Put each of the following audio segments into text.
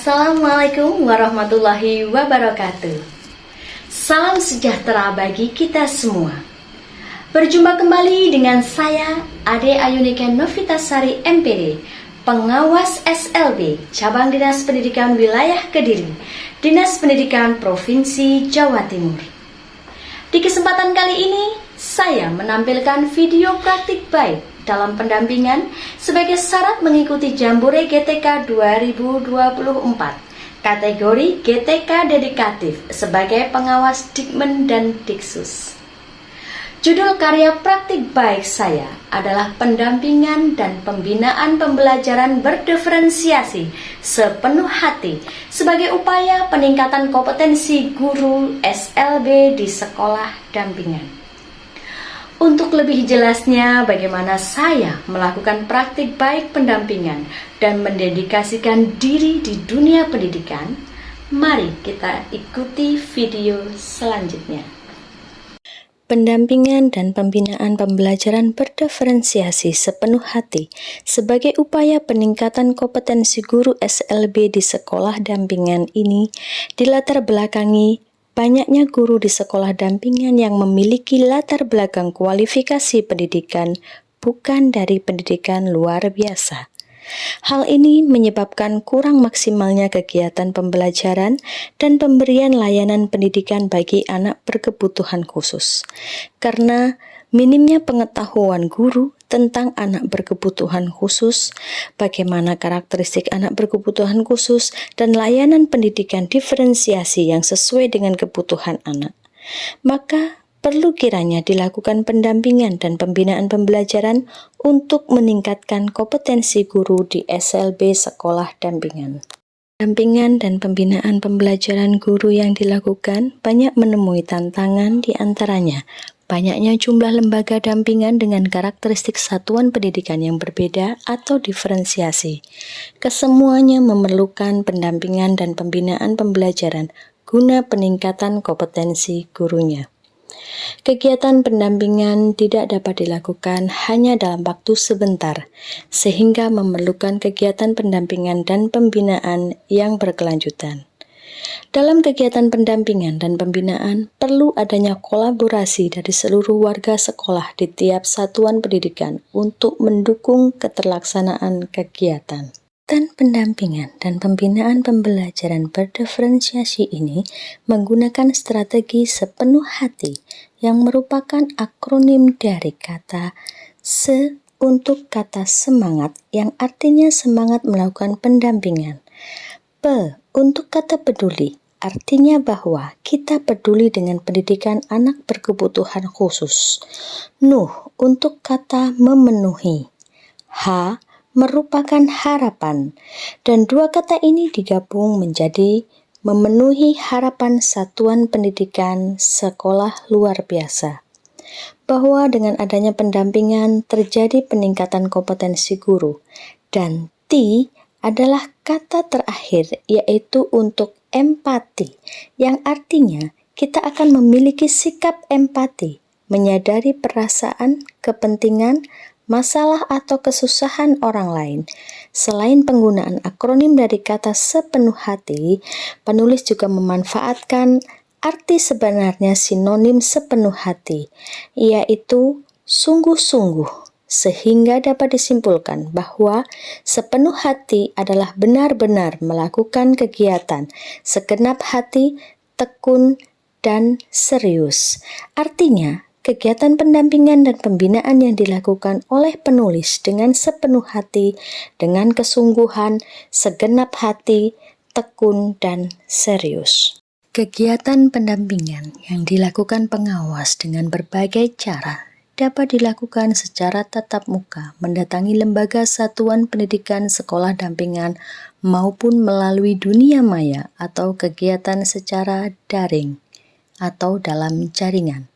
Assalamualaikum warahmatullahi wabarakatuh. Salam sejahtera bagi kita semua. Berjumpa kembali dengan saya, Ade Ayunika Novitasari MPD, Pengawas SLB Cabang Dinas Pendidikan Wilayah Kediri, Dinas Pendidikan Provinsi Jawa Timur. Di kesempatan kali ini, saya menampilkan video praktik baik dalam pendampingan sebagai syarat mengikuti Jambore GTK 2024 kategori GTK Dedikatif sebagai pengawas Dikmen dan Diksus. Judul karya praktik baik saya adalah pendampingan dan pembinaan pembelajaran berdiferensiasi sepenuh hati sebagai upaya peningkatan kompetensi guru SLB di sekolah dampingan. Untuk lebih jelasnya bagaimana saya melakukan praktik baik pendampingan dan mendedikasikan diri di dunia pendidikan, mari kita ikuti video selanjutnya. Pendampingan dan pembinaan pembelajaran berdiferensiasi sepenuh hati sebagai upaya peningkatan kompetensi guru SLB di sekolah dampingan ini dilatar belakangi banyaknya guru di sekolah dampingan yang memiliki latar belakang kualifikasi pendidikan bukan dari pendidikan luar biasa. Hal ini menyebabkan kurang maksimalnya kegiatan pembelajaran dan pemberian layanan pendidikan bagi anak berkebutuhan khusus. Karena minimnya pengetahuan guru tentang anak berkebutuhan khusus, bagaimana karakteristik anak berkebutuhan khusus, dan layanan pendidikan diferensiasi yang sesuai dengan kebutuhan anak. Maka perlu kiranya dilakukan pendampingan dan pembinaan pembelajaran untuk meningkatkan kompetensi guru di SLB sekolah dampingan. Pendampingan dan pembinaan pembelajaran guru yang dilakukan banyak menemui tantangan, di antaranya banyaknya jumlah lembaga dampingan dengan karakteristik satuan pendidikan yang berbeda atau diferensiasi. Kesemuanya memerlukan pendampingan dan pembinaan pembelajaran guna peningkatan kompetensi gurunya. Kegiatan pendampingan tidak dapat dilakukan hanya dalam waktu sebentar, sehingga memerlukan kegiatan pendampingan dan pembinaan yang berkelanjutan. Dalam kegiatan pendampingan dan pembinaan, perlu adanya kolaborasi dari seluruh warga sekolah di tiap satuan pendidikan untuk mendukung keterlaksanaan kegiatan. Dan pendampingan dan pembinaan pembelajaran berdiferensiasi ini menggunakan strategi sepenuh hati yang merupakan akronim dari kata se untuk kata semangat yang artinya semangat melakukan pendampingan. P untuk kata peduli, artinya bahwa kita peduli dengan pendidikan anak berkebutuhan khusus. Nuh untuk kata memenuhi. H merupakan harapan, dan dua kata ini digabung menjadi memenuhi harapan satuan pendidikan sekolah luar biasa. Bahwa dengan adanya pendampingan terjadi peningkatan kompetensi guru, dan T adalah kata terakhir, yaitu untuk empati, yang artinya kita akan memiliki sikap empati, menyadari perasaan, kepentingan, masalah atau kesusahan orang lain. Selain penggunaan akronim dari kata sepenuh hati, penulis juga memanfaatkan arti sebenarnya sinonim sepenuh hati, yaitu sungguh-sungguh, sehingga dapat disimpulkan bahwa sepenuh hati adalah benar-benar melakukan kegiatan segenap hati, tekun, dan serius. Artinya, kegiatan pendampingan dan pembinaan yang dilakukan oleh penulis dengan sepenuh hati, dengan kesungguhan, segenap hati, tekun, dan serius. Kegiatan pendampingan yang dilakukan pengawas dengan berbagai cara dapat dilakukan secara tatap muka, mendatangi lembaga satuan pendidikan sekolah dampingan, maupun melalui dunia maya atau kegiatan secara daring atau dalam jaringan.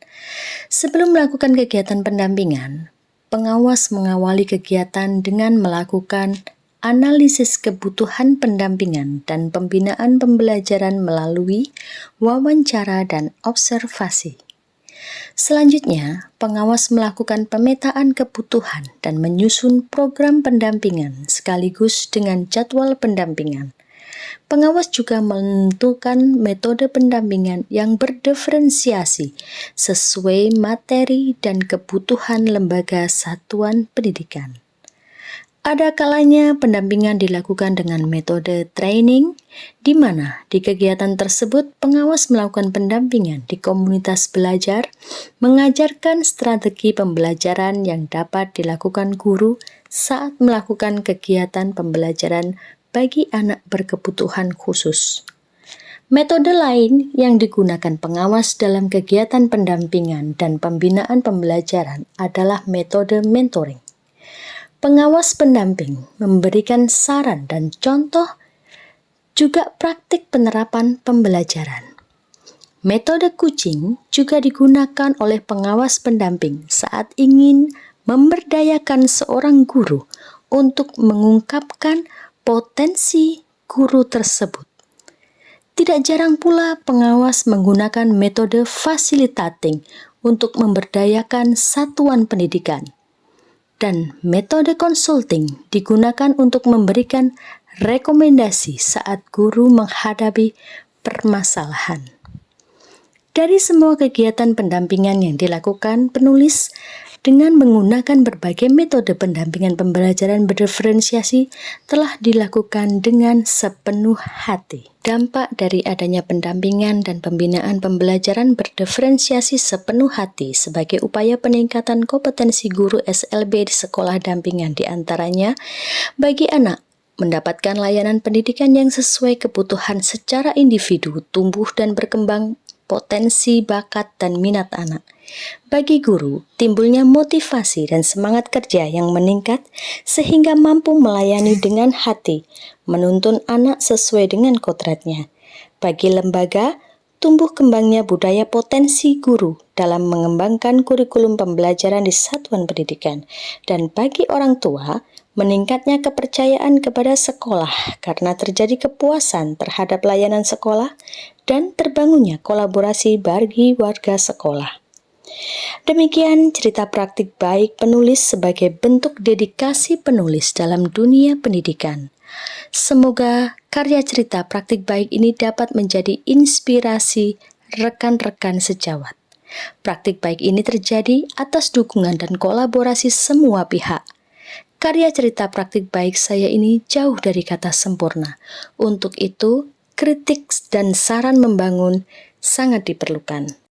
Sebelum melakukan kegiatan pendampingan, pengawas mengawali kegiatan dengan melakukan analisis kebutuhan pendampingan dan pembinaan pembelajaran melalui wawancara dan observasi. Selanjutnya, pengawas melakukan pemetaan kebutuhan dan menyusun program pendampingan sekaligus dengan jadwal pendampingan. Pengawas juga menentukan metode pendampingan yang berdiferensiasi sesuai materi dan kebutuhan lembaga satuan pendidikan. Ada kalanya pendampingan dilakukan dengan metode training, di mana di kegiatan tersebut pengawas melakukan pendampingan di komunitas belajar, mengajarkan strategi pembelajaran yang dapat dilakukan guru saat melakukan kegiatan pembelajaran bagi anak berkebutuhan khusus. Metode lain yang digunakan pengawas dalam kegiatan pendampingan dan pembinaan pembelajaran adalah metode mentoring. Pengawas pendamping memberikan saran dan contoh, juga praktik penerapan pembelajaran. Metode coaching juga digunakan oleh pengawas pendamping saat ingin memberdayakan seorang guru untuk mengungkapkan potensi guru tersebut. Tidak jarang pula pengawas menggunakan metode facilitating untuk memberdayakan satuan pendidikan. Dan metode consulting digunakan untuk memberikan rekomendasi saat guru menghadapi permasalahan. Dari semua kegiatan pendampingan yang dilakukan penulis dengan menggunakan berbagai metode pendampingan pembelajaran berdiferensiasi telah dilakukan dengan sepenuh hati. Dampak dari adanya pendampingan dan pembinaan pembelajaran berdiferensiasi sepenuh hati sebagai upaya peningkatan kompetensi guru SLB di sekolah dampingan diantaranya bagi anak mendapatkan layanan pendidikan yang sesuai kebutuhan secara individu, tumbuh dan berkembang potensi, bakat, dan minat anak. Bagi guru, timbulnya motivasi dan semangat kerja yang meningkat sehingga mampu melayani dengan hati, menuntun anak sesuai dengan kodratnya. Bagi lembaga, tumbuh kembangnya budaya potensi guru dalam mengembangkan kurikulum pembelajaran di satuan pendidikan. Dan bagi orang tua, meningkatnya kepercayaan kepada sekolah karena terjadi kepuasan terhadap layanan sekolah dan terbangunnya kolaborasi bagi warga sekolah. Demikian cerita praktik baik penulis sebagai bentuk dedikasi penulis dalam dunia pendidikan. Semoga karya cerita praktik baik ini dapat menjadi inspirasi rekan-rekan sejawat. Praktik baik ini terjadi atas dukungan dan kolaborasi semua pihak. Karya cerita praktik baik saya ini jauh dari kata sempurna. Untuk itu, kritik dan saran membangun sangat diperlukan.